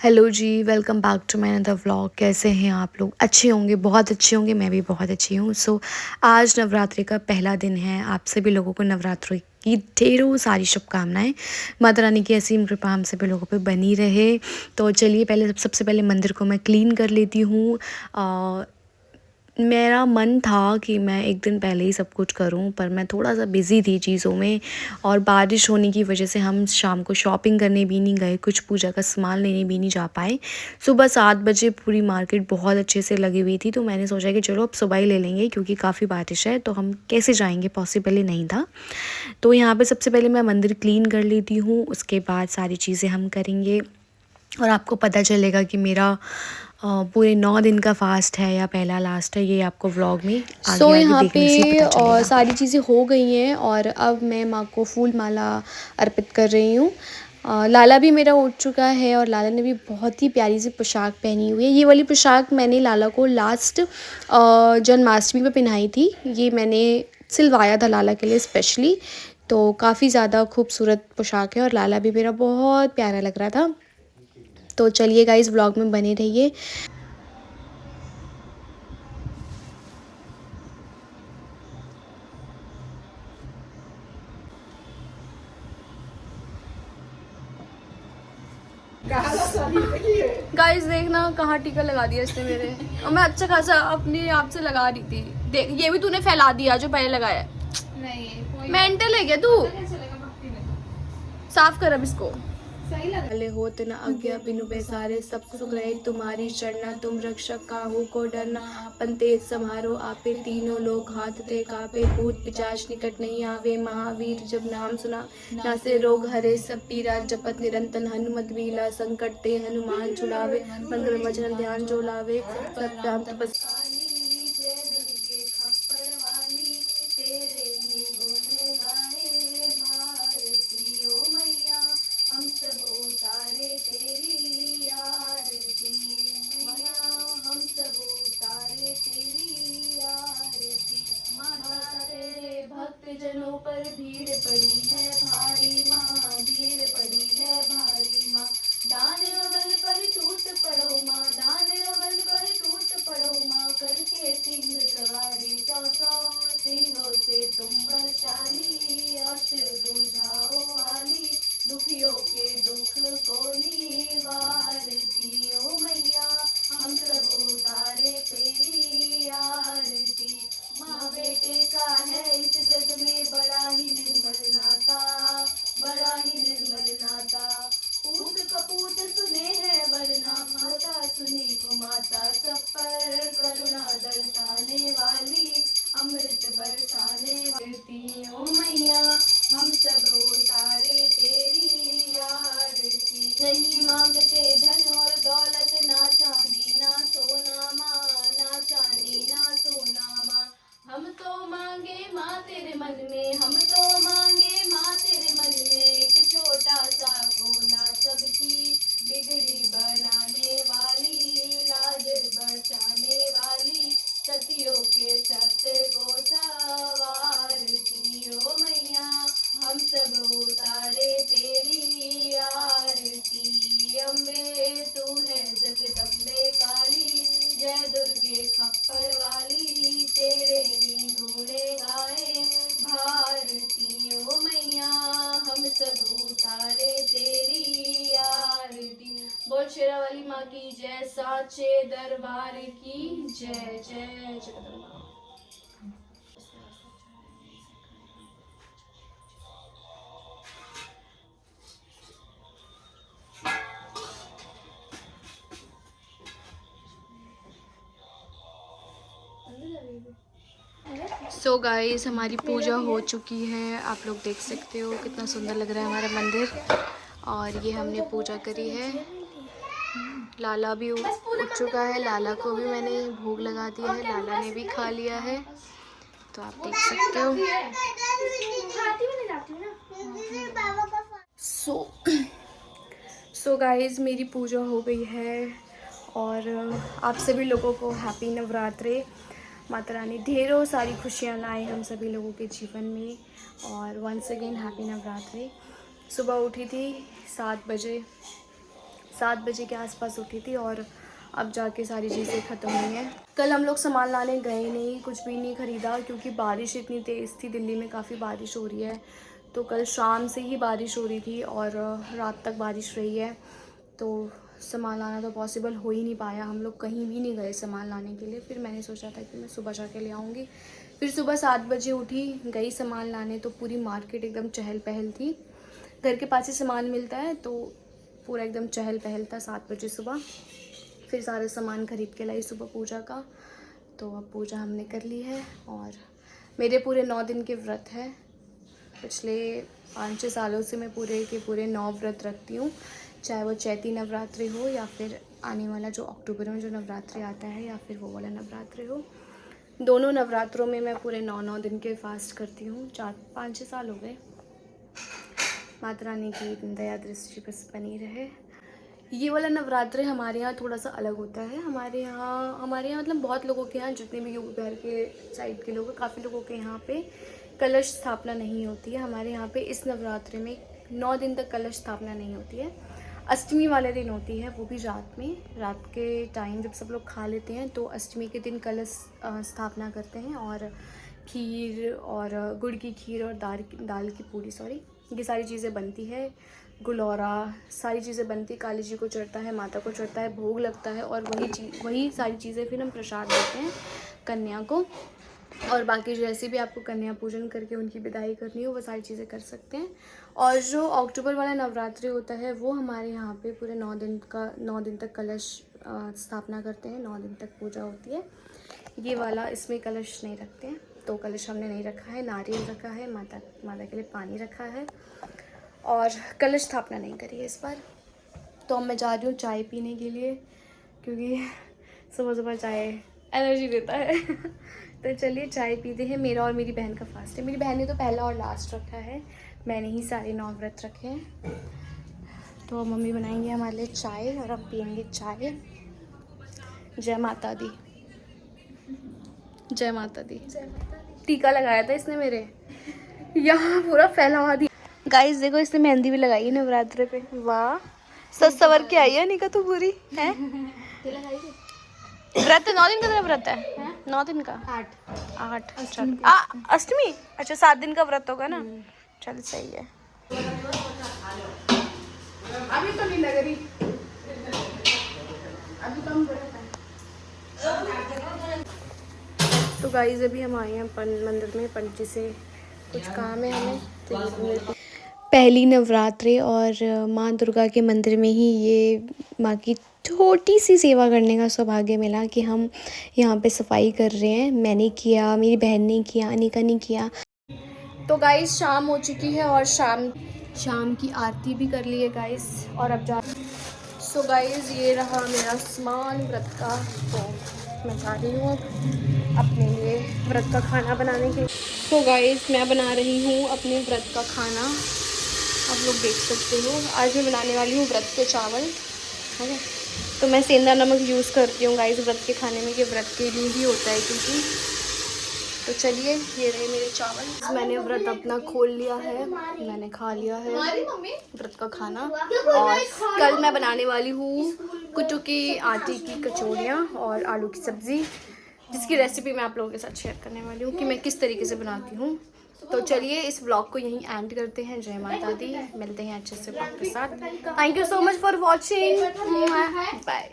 Hello ji, welcome back to my another vlog. कैसे हैं आप लोग? अच्छे होंगे, बहुत अच्छे होंगे। मैं भी बहुत अच्छी हूँ। आज नवरात्रि का पहला दिन है। आप सभी लोगों को नवरात्रि की ढेरों सारी शुभकामनाएं। माता रानी की असीम कृपा हम सभी लोगों पे बनी रहे। तो चलिए पहले सबसे पहले मंदिर को मैं क्लीन कर लेती हूँ। मेरा मन था कि मैं एक दिन पहले ही सब कुछ करूं, पर मैं थोड़ा सा बिज़ी थी चीज़ों में, और बारिश होने की वजह से हम शाम को शॉपिंग करने भी नहीं गए, कुछ पूजा का सामान लेने भी नहीं जा पाए। सुबह 7 बजे पूरी मार्केट बहुत अच्छे से लगी हुई थी, तो मैंने सोचा कि चलो अब सुबह ही ले लेंगे, क्योंकि काफ़ी बारिश है तो हम कैसे जाएंगे, पॉसिबल ही नहीं था। तो यहाँ पर सबसे पहले मैं मंदिर क्लीन कर लेती हूँ, उसके बाद सारी चीज़ें हम करेंगे और आपको पता चलेगा कि मेरा पूरे 9 दिन का फास्ट है या पहला लास्ट है, ये आपको व्लॉग में आगे आगे यहाँ पे देखने से ही पता चलेगा। सारी चीज़ें हो गई हैं और अब मैं माँ को फूल माला अर्पित कर रही हूँ। लाला भी मेरा उठ चुका है और लाला ने भी बहुत ही प्यारी सी पोशाक पहनी हुई है। ये वाली पोशाक मैंने लाला को लास्ट जन्माष्टमी पे पहनाई थी। ये मैंने सिलवाया था लाला के लिए स्पेशली। तो काफ़ी ज़्यादा खूबसूरत पोशाक है और लाला भी मेरा बहुत प्यारा लग रहा था। तो चलिए गाइस, ब्लॉग में बने रहिए। गाइस देखना कहाँ टीका लगा दिया इसने मेरे, और मैं अच्छा खासा अपने आप से लगा रही थी। देख, ये भी तूने फैला दिया जो पहले लगाया है। नहीं, मेंटल है क्या तू? साफ कर अब इसको। भले होत न आज्ञा बिनु पैसारे, सब सुख रहे तुम्हारी शरणा, तुम रक्षक काहू को डरना। अपन तेज समारो आपे, तीनों लोग हाथ थे कापे, भूत पिशाच निकट नहीं आवे, महावीर जब नाम सुना नासे रोग हरे सब पीरा, जपत निरंतर हनुमत बीला, संकट ते हनुमान छुड़ावे, मंगल वचन ध्यान जो लावे, सत्याम तपस्या। हम सब उतारे तेरी आरती मैया, हम सब उतारे तेरी आरती। माता तेरे भक्त जनों पर भीड़ पड़ी है भारी माँ, भीड़ पड़ी है भारी माँ। दान बल पर टूट पड़ो माँ, दान बल पर टूट पड़ो माँ, करके सिंह सवारी 100 सिंहों से तुम बलशाली, अष्ट बुझाओ वाली, दुखियों के दुख को निवारती ओ मैया, हम सब उतारे तेरी आरती। माँ बेटे का है इस जग में बड़ा ही निर्मल नाता, बड़ा ही निर्मल नाता। पूत कपूत सुने हैं वरना, माता सुनी को माता, सब पर करुणा दर्शाने वाली, अमृत बरसाने वाली ओ मैया, हम सब उतारे तेरी आरती। नहीं मांगते धन और दौलत, ना चांदी ना सोना माँ, ना चांदी ना सोना माँ। हम तो मांगे माँ तेरे मन में, हम तो मांगे माँ तेरे मन में, एक छोटा सा कोना, सबकी बिगड़ी बनाने वाली, लाज बचाने वाली, सतियों के सत्य को सवारती ओ मैया, हम सब उतारे तेरी आरती। अम्बे तू है जगदम्बे काली, जय दुर्गे खप्पर वाली, तेरे ही घोड़े गाए भारती ओ मैया, हम सब उतारे तेरी आरती। बोल शेरा वाली माँ की जय, साचे दरबार की जय, जय जगदम्बा। सो गाइस, हमारी पूजा हो चुकी है। आप लोग देख सकते हो कितना सुंदर लग रहा है हमारा मंदिर। और ये हमने पूजा करी है। लाला भी उठ चुका है, लाला को भी मैंने भोग लगा दिया है, लाला ने भी खा लिया है, तो आप देख सकते हो। सो गाइस, मेरी पूजा हो गई है और आप सभी लोगों को हैप्पी नवरात्रि। माता रानी ढेरों सारी खुशियाँ लाए हम सभी लोगों के जीवन में, और वंस अगेन हैप्पी नवरात्रि। सुबह उठी थी 7 बजे, 7 बजे के आसपास उठी थी और अब जाके सारी चीज़ें ख़त्म हुई हैं। कल हम लोग सामान लाने गए नहीं, कुछ भी नहीं ख़रीदा क्योंकि बारिश इतनी तेज़ थी, दिल्ली में काफ़ी बारिश हो रही है। तो कल शाम से ही बारिश हो रही थी और रात तक बारिश रही है, तो सामान लाना तो पॉसिबल हो ही नहीं पाया। हम लोग कहीं भी नहीं गए सामान लाने के लिए। फिर मैंने सोचा था कि मैं सुबह जाके ले आऊँगी। फिर सुबह 7 बजे उठी, गई सामान लाने, तो पूरी मार्केट एकदम चहल पहल थी। घर के पास ही सामान मिलता है तो पूरा एकदम चहल पहल था 7 बजे सुबह। फिर सारे सामान ख़रीद के लाई सुबह पूजा का। तो अब पूजा हमने कर ली है और मेरे पूरे 9 दिन के व्रत है। पिछले 5-6 सालों से मैं पूरे के पूरे 9 व्रत रखती हूँ, चाहे वो चैती नवरात्रि हो या फिर आने वाला जो अक्टूबर में जो नवरात्रि आता है या फिर वो वाला नवरात्रि हो। दोनों नवरात्रों में मैं पूरे 9-9 दिन के फास्ट करती हूँ। 4-5-6 साल हो गए। माता रानी की दया दृष्टि बस बनी रहे। ये वाला नवरात्रि हमारे यहाँ थोड़ा सा अलग होता है। हमारे यहाँ मतलब बहुत लोगों के यहाँ, जितने भी यूपी बिहार के साइड के लोग हैं, काफ़ी लोगों के यहाँ पे कलश स्थापना नहीं होती है। हमारे यहाँ पे इस नवरात्रि में 9 दिन तक कलश स्थापना नहीं होती है। अष्टमी वाले दिन होती है, वो भी रात में, रात के टाइम जब सब लोग खा लेते हैं तो अष्टमी के दिन कलश स्थापना करते हैं। और खीर और गुड़ की खीर और दाल की पूड़ी, ये सारी चीज़ें बनती है। गुलौरा, सारी चीज़ें बनती है। काली जी को चढ़ता है, माता को चढ़ता है, भोग लगता है और वही सारी चीज़ें फिर हम प्रसाद देते हैं कन्या को। और बाकी जैसे भी आपको कन्या पूजन करके उनकी विदाई करनी हो वो सारी चीज़ें कर सकते हैं। और जो अक्टूबर वाला नवरात्रि होता है वो हमारे यहाँ पे पूरे 9 दिन तक कलश स्थापना करते हैं। 9 दिन तक पूजा होती है। ये वाला, इसमें कलश नहीं रखते हैं, तो कलश हमने नहीं रखा है। नारियल रखा है, माता के लिए पानी रखा है और कलश स्थापना नहीं करी है इस बार। तो अब मैं जा रही हूँ चाय पीने के लिए, क्योंकि सुबह सुबह चाय एनर्जी देता है। तो चलिए चाय पीते हैं। मेरा और मेरी बहन का फास्ट है। मेरी बहन ने तो पहला और लास्ट रखा है, मैंने ही सारे 9 व्रत रखे हैं। तो मम्मी बनाएंगे हमारे लिए चाय और हम पियेंगे चाय। जय माता दी, जय माता दी। टीका लगाया था इसने मेरे यहाँ, पूरा फैला दिया। गाइस देखो, इसने मेहंदी भी लगाई है नवरात्रि पे। वाह, सच सवर के आई है निका, तू पूरी है। व्रत 9 दिन का तेरा व्रत है? 9 दिन का? 8। चल अष्टमी, अच्छा 7 दिन का व्रत होगा ना। चल सही है। अभी तो नहीं लग रही, अभी तो हम तो गाइस अभी हम आए हैं मंदिर में, पंडित जी से कुछ काम है हमें। तो पहली नवरात्रि और माँ दुर्गा के मंदिर में ही ये माँ की छोटी सी सेवा करने का सौभाग्य मिला कि हम यहाँ पे सफाई कर रहे हैं। मैंने किया, मेरी बहन ने किया, अनिका ने किया। तो गाइस शाम हो चुकी है और शाम की आरती भी कर ली है गाइस। और अब जा सो गाइस ये रहा मेरा सामान व्रत का। तो मैं जा रही हूँ अब अपने लिए व्रत का खाना बनाने के लिए। तो गाइस मैं बना रही हूँ अपने व्रत का खाना, आप लोग देख सकते हो। आज मैं बनाने वाली हूँ व्रत के चावल, है ना। तो मैं सेंधा नमक यूज़ करती हूँ गाइस व्रत के खाने में, कि व्रत के लिए ही होता है क्योंकि। तो चलिए ये रहे मेरे चावल। मैंने व्रत अपना खोल लिया है, मैंने खा लिया है व्रत का खाना। और कल मैं बनाने वाली हूँ कुट्टू की आटे की कचौड़ियाँ और आलू की सब्ज़ी, जिसकी रेसिपी मैं आप लोगों के साथ शेयर करने वाली हूँ कि मैं किस तरीके से बनाती हूँ। तो चलिए इस ब्लॉग को यहीं एंड करते हैं। जय माता दी, मिलते हैं अच्छे से ब्लॉग के साथ। Thank you so much for watching, bye.